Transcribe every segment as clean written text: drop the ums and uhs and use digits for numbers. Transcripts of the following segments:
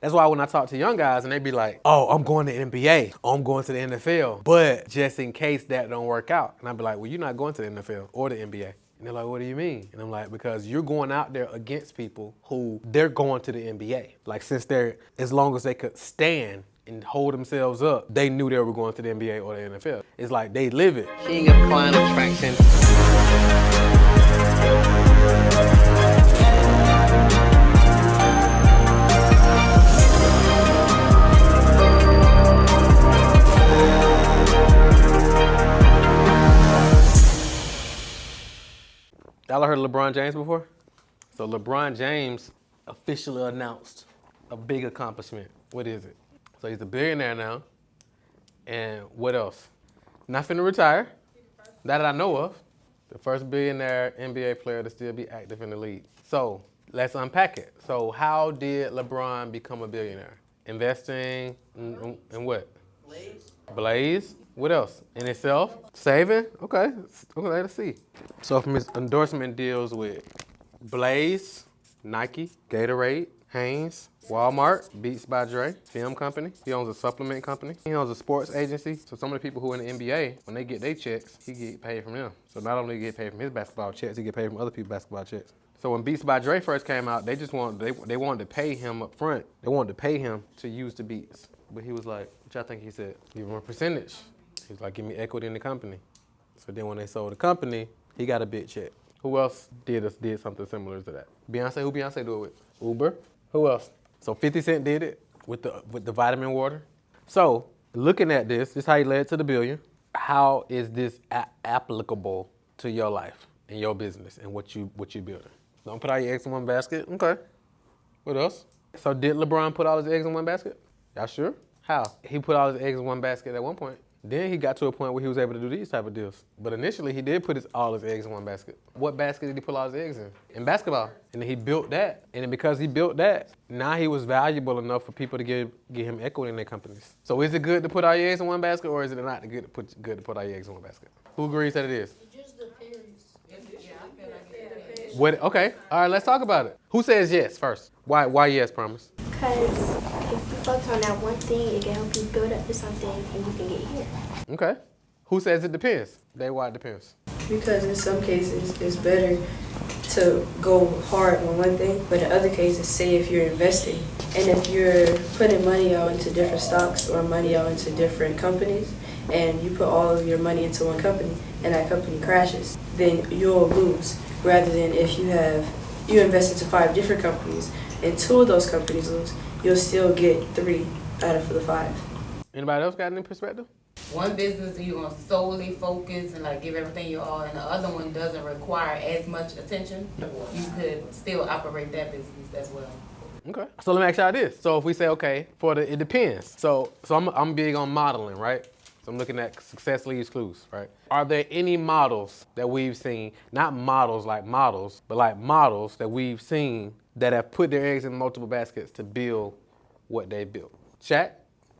That's why when I talk to young guys and they be like, oh, I'm going to the NBA, oh, I'm going to the NFL, but just in case that don't work out. And I be like, well, you're not going to the NFL or the NBA. And they're like, what do you mean? And I'm like, because you're going out there against people who they're going to the NBA. Like since as long as they could stand and hold themselves up, they knew they were going to the NBA or the NFL. It's like they live it. King of Client Attraction. Y'all heard of LeBron James before? So LeBron James officially announced a big accomplishment. What is it? So he's a billionaire now. And what else? Not finna retire. That I know of. The first billionaire NBA player to still be active in the league. So let's unpack it. So how did LeBron become a billionaire? Investing in what? Blaze. What else? In itself? Saving? Okay, let's see. So from his endorsement deals with Blaze, Nike, Gatorade, Hanes, Walmart, Beats by Dre, film company. He owns a supplement company. He owns a sports agency. So some of the people who are in the NBA, when they get their checks, he get paid from them. So not only get paid from his basketball checks, he get paid from other people's basketball checks. So when Beats by Dre first came out, they wanted to pay him up front. They wanted to pay him to use the beats. But he was like, what y'all think he said? Give him a percentage. He was like, give me equity in the company. So then when they sold the company, he got a big check. Who else did something similar to that? Beyonce, who Beyonce do it with? Uber. Who else? So 50 Cent did it with the vitamin water. So looking at this is how he led to the billion. How is this applicable to your life and your business and what you building? Don't put all your eggs in one basket. Okay. What else? So did LeBron put all his eggs in one basket? Y'all sure? How? He put all his eggs in one basket at one point. Then he got to a point where he was able to do these type of deals. But initially, he did put all his eggs in one basket. What basket did he put all his eggs in? In basketball. And then he built that. And then because he built that, now he was valuable enough for people to give him equity in their companies. So is it good to put all your eggs in one basket, or is it not good to put all your eggs in one basket? Who agrees that it is? It just depends. Yeah, I feel like it depends. What? Okay. All right, let's talk about it. Who says yes first? Why yes, Promise? Because if you focus on that one thing, it can help you build up to something and you can get here. Okay. Who says it depends? Why it depends? Because in some cases, it's better to go hard on one thing, but in other cases, say if you're investing, and if you're putting money out into different stocks or money out into different companies, and you put all of your money into one company, and that company crashes, then you'll lose. Rather than if you invest into 5 different companies, and 2 of those companies lose, you'll still get 3 out of the 5. Anybody else got any perspective? One business you're gonna solely focus and like give everything you all, and the other one doesn't require as much attention. You could still operate that business as well. Okay. So let me ask y'all this. So if we say, okay, it depends. So I'm big on modeling, right? So I'm looking at success leaves clues, right? Are there any models that we've seen, not models like models, but like models that we've seen that have put their eggs in multiple baskets to build what they built? Shaq?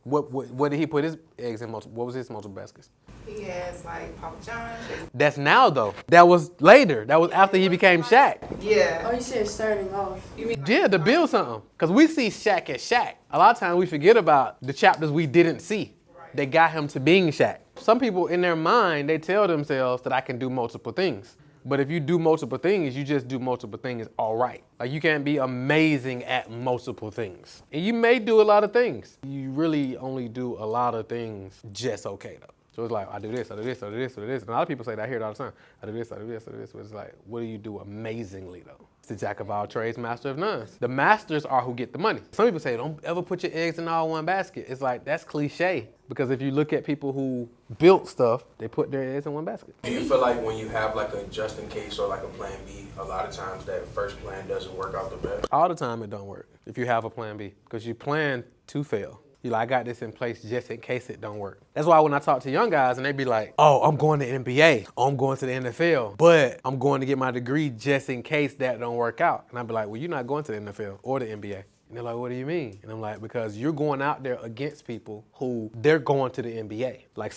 What did he put his eggs in multiple? What was his multiple baskets? He has like Papa John. That's now though. That was later. That was after he became Shaq. Yeah. Oh, you said starting off. You mean Yeah, to build something. Because we see Shaq as Shaq. A lot of times we forget about the chapters we didn't see that got him to being Shaq. Some people in their mind, they tell themselves that I can do multiple things. But if you do multiple things, you just do multiple things all right. Like you can't be amazing at multiple things. And you may do a lot of things. You really only do a lot of things just okay though. So it's like, I do this, I do this, I do this, I do this. And a lot of people say that, I hear it all the time. I do this, I do this, I do this. But it's like, what do you do amazingly though? It's the jack of all trades, master of none. The masters are who get the money. Some people say, don't ever put your eggs in all one basket. It's like, that's cliche. Because if you look at people who built stuff, they put their eggs in one basket. Do you feel like when you have like a just in case or like a plan B, a lot of times that first plan doesn't work out the best? All the time it don't work if you have a plan B. Because you plan to fail. You're like, I got this in place just in case it don't work. That's why when I talk to young guys and they be like, oh, I'm going to NBA, oh, I'm going to the NFL, but I'm going to get my degree just in case that don't work out. And I be like, well, you're not going to the NFL or the NBA. And they're like, what do you mean? And I'm like, because you're going out there against people who they're going to the NBA. Like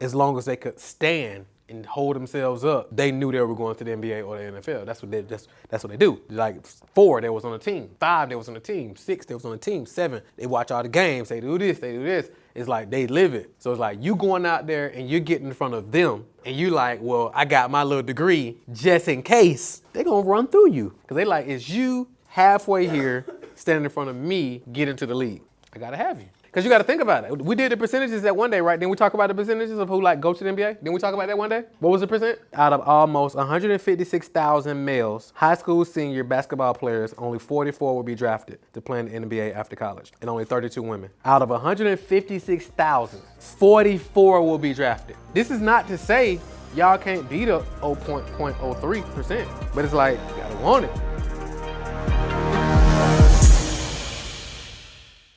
as long as they could stand and hold themselves up, they knew they were going to the NBA or the NFL. That's what they do. Like 4, they was on a team. 5, they was on a team. 6, they was on a team. 7, they watch all the games. They do this, they do this. It's like they live it. So it's like you going out there and you're getting in front of them and you like, well, I got my little degree just in case. They gonna run through you. Cause they like, it's you halfway here standing in front of me, get into the league. I gotta have you. Because you got to think about it. We did the percentages that one day, right? Then we talk about the percentages of who like go to the NBA. Didn't we talk about that one day? What was the percent? Out of almost 156,000 males, high school senior basketball players, only 44 will be drafted to play in the NBA after college, and only 32 women. Out of 156,000, 44 will be drafted. This is not to say y'all can't beat a 0.03%, but it's like, you gotta want it.